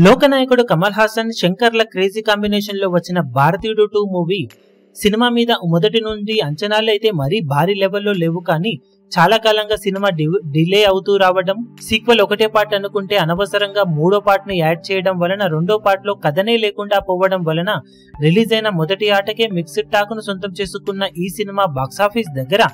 లోకనాయకుడు Kamal Haasan శంకర్ల crazy combination లో వచ్చిన భారతీయుడు 2 మూవీ సినిమా మీద మొదటి నుండి అంచనాలు అయితే మరీ భారీ లెవెల్లో లేవు, కానీ చాలా కాలంగా సినిమా డిలే అవుతూ రావడం, సీక్వెల్ ఒకటే పార్ట్ అనుకుంటే అనవసరంగా మూడో పార్ట్ ని యాడ్ చేయడం వలన రెండో పార్ట్ లో కథనే లేకుండా పోవడం వలన రిలీజ్ అయిన మొదటి ఆటకే మిక్స్డ్ టాక్ ను సొంతం చేసుకున్న ఈ సినిమా బాక్సాఫీస్ దగ్గర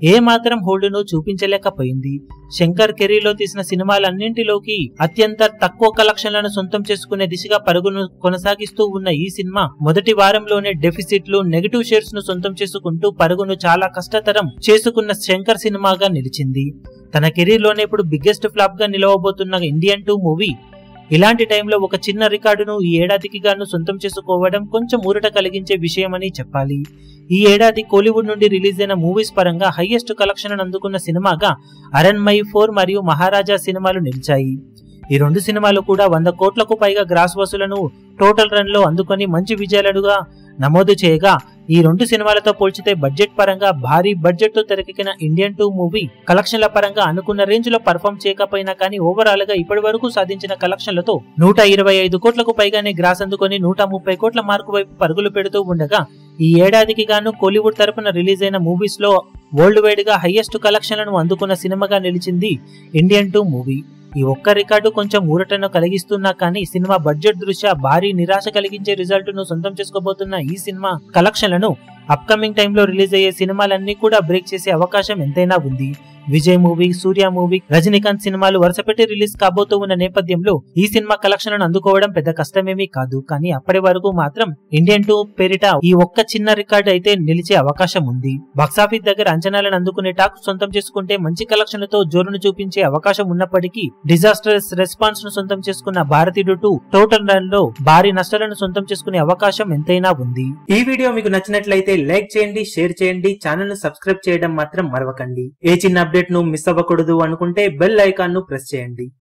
ఏ మాత్రం హోల్డ్ ను చూపించలేకపోయింది. శంకర్ కెరీర్లో తీసిన సినిమాలన్నింటిలోకి అత్యంత తక్కువ కలెక్షన్లను సొంతం చేసుకునే దిశగా పరుగును కొనసాగిస్తూ ఉన్న ఈ సినిమా మొదటి వారంలోనే డెఫిసిట్లు, నెగటివ్ షేర్స్ ను సొంతం చేసుకుంటూ పరుగును చాలా కష్టతరం చేసుకున్న శంకర్ సినిమాగా నిలిచింది. తన కెరీర్ లోనే ఇప్పుడు బిగ్గెస్ట్ ఫ్లాప్ గా నిలవబోతున్న ఇండియన్ 2 మూవీ ఇలాంటి టైంలో ఒక చిన్న రికార్డును ఈ ఏడాదికి గాను సొంతం చేసుకోవడం కొంచెం ఊరట కలిగించే విషయమని చెప్పాలి. ఈ ఏడాది కోలీవుడ్ నుండి రిలీజ్ అయిన మూవీస్ పరంగా హైయెస్ట్ కలెక్షన్ అందుకున్న సినిమాగా అరణ్మయి 4 మరియు మహారాజా సినిమాలు నిలిచాయి. ఈ రెండు సినిమాలు కూడా 100 కోట్లకు పైగా గ్రాస్ వసూలను టోటల్ రన్ లో అందుకొని మంచి విజయాలుగా నమోదు చేయగా, ఈ రెండు సినిమాలతో పోల్చితే బడ్జెట్ పరంగా భారీ బడ్జెట్ తో తెరకెక్కిన ఇండియన్ 2 మూవీ కలెక్షన్ల పరంగా అనుకున్న రేంజ్ లో పర్ఫామ్ చేయకపోయినా కానీ ఓవరాల్ గా ఇప్పటి వరకు సాధించిన కలెక్షన్లతో 125 కోట్లకు పైగానే గ్రాస్ అందుకొని 130 కోట్ల మార్కు వైపు పరుగులు పెడుతూ ఉండగా, ఈ ఏడాదికి గాను కోలీవుడ్ తరపున రిలీజ్ అయిన మూవీస్ లో వరల్డ్ వైడ్ గా హైయెస్ట్ కలెక్షన్లను అందుకున్న సినిమాగా నిలిచింది ఇండియన్ 2 మూవీ. ఈ ఒక్క రికార్డు కొంచెం ఊరటను కలిగిస్తున్నా కానీ సినిమా బడ్జెట్ దృష్ట్యా భారీ నిరాశ కలిగించే రిజల్ట్ ను సొంతం చేసుకోబోతున్న ఈ సినిమా కలెక్షన్లను అప్కమింగ్ టైంలో రిలీజ్ అయ్యే సినిమాలన్నీ కూడా బ్రేక్ చేసే అవకాశం ఎంతైనా ఉంది. విజయ్ మూవీ, సూర్య మూవీ, రజనీకాంత్ సినిమాలు వరుసపెట్టి రిలీజ్ కాబోతూ ఉన్న నేపథ్యంలో ఈ సినిమా కలెక్షన్లను అందుకోవడం పెద్ద కష్టమేమీ కాదు, కానీ అప్పటి వరకు మాత్రం ఇండియన్ 2 పేరిట ఈ ఒక్క చిన్న రికార్డు అయితే నిలిచే అవకాశం ఉంది. బాక్సాఫీస్ దగ్గర అంచనాలను అందుకునే టాక్ సొంతం చేసుకుంటే మంచి కలెక్షన్లతో జోరును చూపించే అవకాశం ఉన్నప్పటికీ డిజాస్టర్స్ రెస్పాన్స్ ను సొంతం చేసుకున్న భారతీయుడు 2 టోటల్ రన్ లో భారీ నష్టాలను సొంతం చేసుకునే అవకాశం ఎంతైనా ఉంది. ఈ వీడియో మీకు నచ్చినట్లయితే లైక్ చేయండి, షేర్ చేయండి, ఛానల్ ను సబ్స్క్రైబ్ చేయడం మాత్రం మరవకండి. ఏ చిన్న అప్డేట్ ను మిస్ అవ్వకూడదు అనుకుంటే బెల్ ఐకాన్ ను ప్రెస్ చేయండి.